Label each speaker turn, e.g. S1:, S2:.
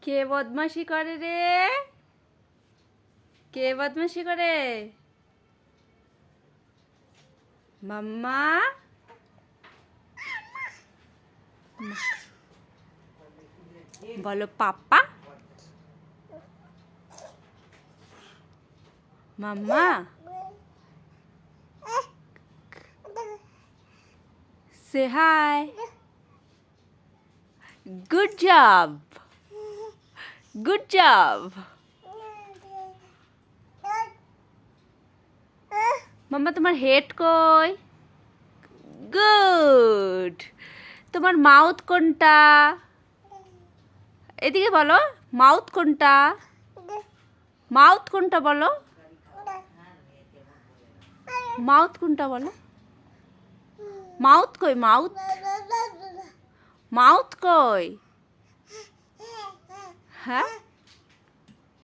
S1: কে বদমাশি করে রে? কে বদমাশি করে? মাম্মা? বলো পাপ্পা। মাম্মা? Say hi. Good job. Good job. মাম্মা তোমার হেড কই? গুড। তোমার মাউথ কোনটা? এদিকে বলো, মাউথ কোনটা? মাউথ কোনটা বলো? মাউথ কোনটা বলো? মাউথ কই? মাউথ মাউথ কই? হ্যাঁ